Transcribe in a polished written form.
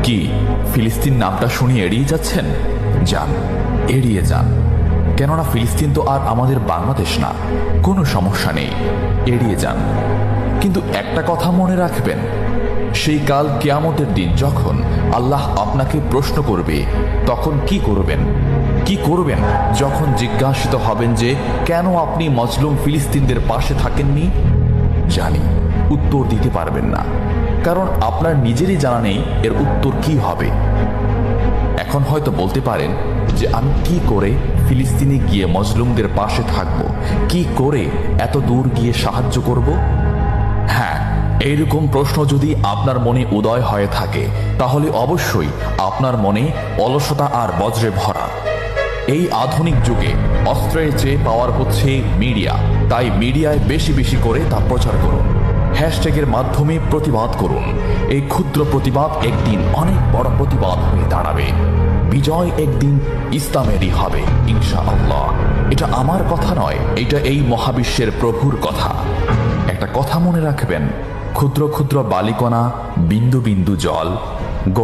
কি ফিলিস্তিন নামটা শুনিয়ে এড়িয়ে যাচ্ছেন? যান, এড়িয়ে যান। কেননা ফিলিস্তিন তো আর আমাদের বাংলাদেশ না। কোনো সমস্যা নেই, এড়িয়ে যান। কিন্তু একটা কথা মনে রাখবেন, সেই কাল কিয়ামতের দিন যখন আল্লাহ আপনাকে প্রশ্ন করবে, তখন কি করবেন? কি করবেন যখন জিজ্ঞাসিত হবেন যে কেন আপনি মজলুম ফিলিস্তিনদের পাশে থাকেননি? জানি উত্তর দিতে পারবেন না, কারণ আপনার নিজেরই জানা নেই এর উত্তর কি হবে। এখন হয়তো বলতে পারেন যে আমি কি করে ফিলিস্তিনে গিয়ে মজলুমদের পাশে থাকব, কি করে এত দূর গিয়ে সাহায্য করব? হ্যাঁ, এইরকম প্রশ্ন যদি আপনার মনে উদয় হয়ে থাকে, তাহলে অবশ্যই আপনার মনে অলসতা আর বজ্রে ভরা। এই আধুনিক যুগে অস্ত্রের চেয়ে পাওয়ার হচ্ছে মিডিয়া, তাই মিডিয়ায় বেশি বেশি করে তা প্রচার করুন। হ্যাশট্যাগের মাধ্যমে প্রতিবাদ করুন। এই ক্ষুদ্র প্রতিবাদ একদিন অনেক বড় প্রতিবাদ হয়ে দাঁড়াবে। বিজয় একদিন ইসলামেরই হবে ইনশাআল্লাহ। এটা আমার কথা নয়, এটা এই মহাবিশ্বের প্রভুর কথা। একটা কথা মনে রাখবেন, ক্ষুদ্র ক্ষুদ্র বালিকণা, বিন্দু বিন্দু জল,